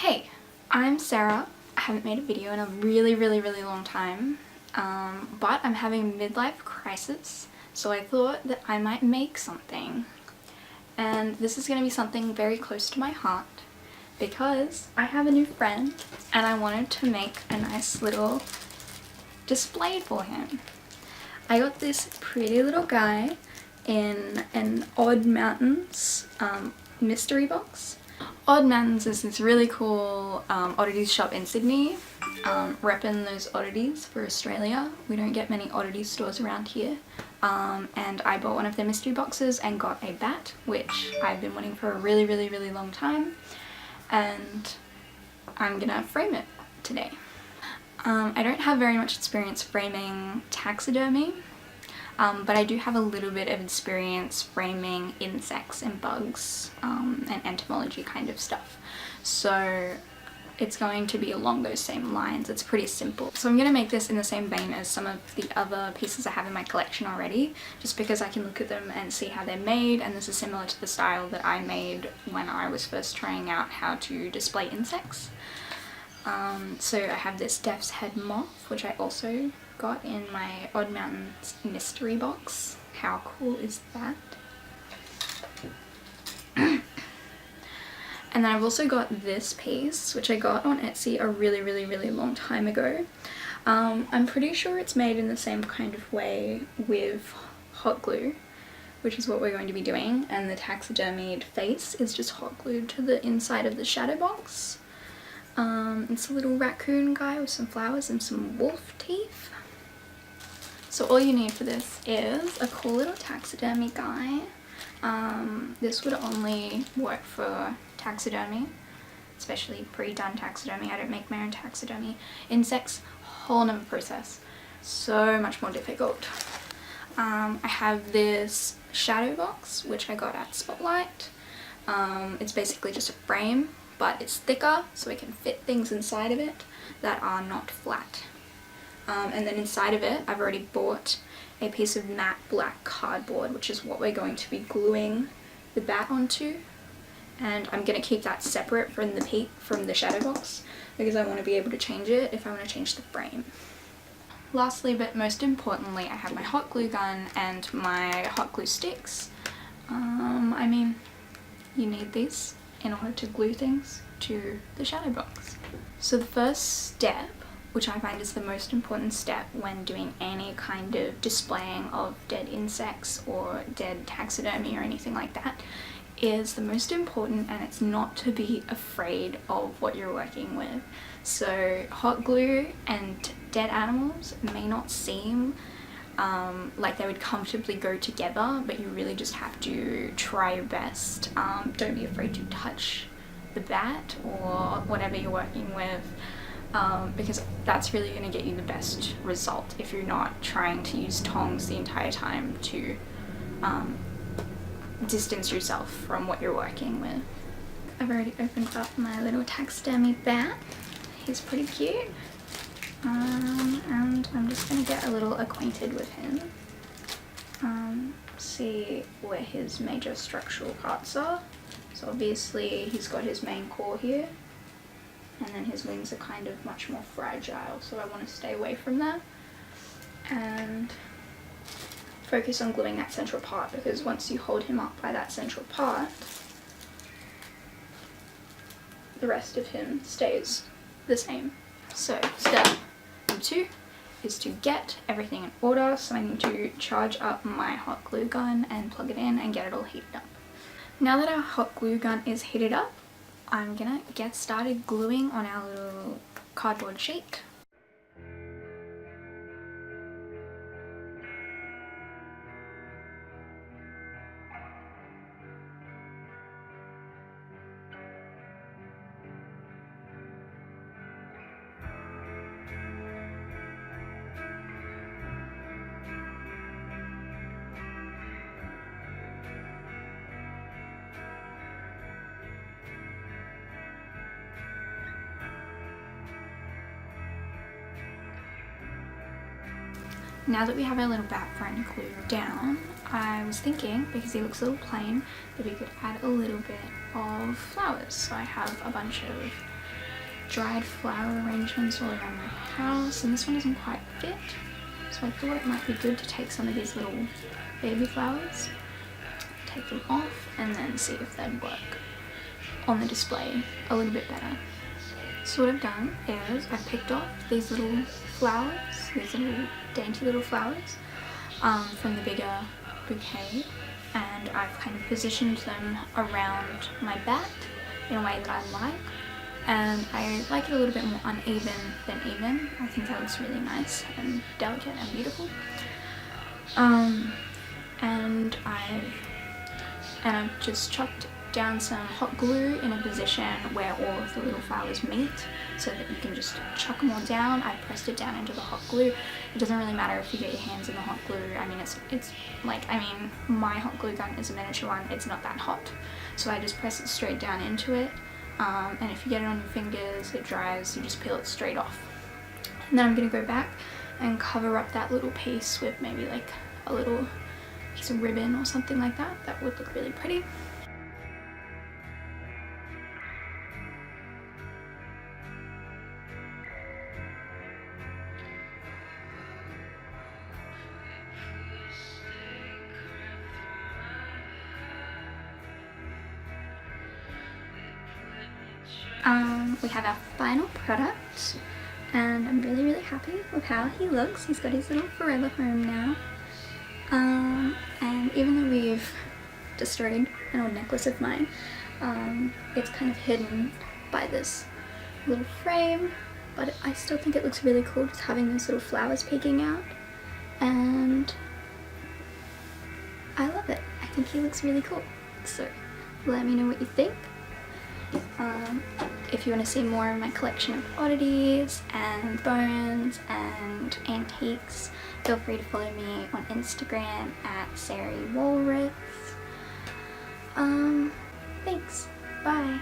Hey, I'm Sarah. I haven't made a video in a really long time, but I'm having a midlife crisis, so I thought that I might make something. And this is going to be something very close to my heart because I have a new friend and I wanted to make a nice little display for him. I got this pretty little guy in an Odd Mountains mystery box. Odd Mountains is this really cool oddities shop in Sydney, repping those oddities for Australia. We don't get many oddities stores around here, and I bought one of their mystery boxes and got a bat, which I've been wanting for a really long time, and I'm gonna frame it today. I don't have very much experience framing taxidermy, but I do have a little bit of experience framing insects and bugs and entomology kind of stuff. So it's going to be along those same lines. It's pretty simple. So I'm going to make this in the same vein as some of the other pieces I have in my collection already, just because I can look at them and see how they're made, and this is similar to the style that I made when I was first trying out how to display insects. So I have this death's head moth, which I also got in my Odd Mountains mystery box. How cool is that? And then I've also got this piece, which I got on Etsy a really long time ago. I'm pretty sure it's made in the same kind of way with hot glue, which is what we're going to be doing, and the taxidermied face is just hot glued to the inside of the shadow box. It's a little raccoon guy with some flowers and some wolf teeth. So all you need for this is a cool little taxidermy guy. This would only work for taxidermy, especially pre-done taxidermy. I don't make my own taxidermy. Insects, whole nother process. So much more difficult. I have this shadow box, which I got at Spotlight. It's basically just a frame, but it's thicker, so I can fit things inside of it that are not flat. And then inside of it, I've already bought a piece of matte black cardboard, which is what we're going to be gluing the bat onto. And I'm going to keep that separate from the shadow box because I want to be able to change it if I want to change the frame. Lastly, but most importantly, I have my hot glue gun and my hot glue sticks. I mean, you need these in order to glue things to the shadow box. So the first step, which I find is the most important step when doing any kind of displaying of dead insects or dead taxidermy or anything like that, is the most important, and it's not to be afraid of what you're working with. So hot glue and dead animals may not seem like they would comfortably go together, but you really just have to try your best. Don't be afraid to touch the bat or whatever you're working with, because that's really going to get you the best result if you're not trying to use tongs the entire time to distance yourself from what you're working with. I've already opened up my little taxidermy bat. He's pretty cute. And I'm just going to get a little acquainted with him. See where his major structural parts are. So obviously he's got his main core here, and then his wings are kind of much more fragile, so I want to stay away from that and focus on gluing that central part, because once you hold him up by that central part, the rest of him stays the same. So step number 2 is to get everything in order. So I need to charge up my hot glue gun and plug it in and get it all heated up. Now that our hot glue gun is heated up, I'm gonna get started gluing on our little cardboard sheet. Now that we have our little bat friend glued down, I was thinking, because he looks a little plain, that we could add a little bit of flowers. So I have a bunch of dried flower arrangements all around my house, and this one doesn't quite fit, so I thought it might be good to take some of these little baby flowers, take them off, and then see if they'd work on the display a little bit better. So what I've done is I've picked off these little flowers, these little dainty little flowers from the bigger bouquet, and I've kind of positioned them around my bat in a way that I like, and I like it a little bit more uneven than even. I think that looks really nice and delicate and beautiful. And I've just chucked down some hot glue in a position where all of the little flowers meet, so that you can just chuck them all down. I pressed it down into the hot glue. It doesn't really matter if you get your hands in the hot glue. I mean, it's like, I mean, my hot glue gun is a miniature one. It's not that hot, so I just press it straight down into it. And if you get it on your fingers, it dries. You just peel it straight off. And then I'm gonna go back and cover up that little piece with maybe like a little piece of ribbon or something like that. That would look really pretty. We have our final product, and I'm really, really happy with how he looks. He's got his little forever home now. And even though we've destroyed an old necklace of mine, it's kind of hidden by this little frame, but I still think it looks really cool just having those little flowers peeking out, and I love it. I think he looks really cool. So let me know what you think. If you want to see more of my collection of oddities and bones and antiques, feel free to follow me on Instagram at SariWalrus. Thanks. Bye.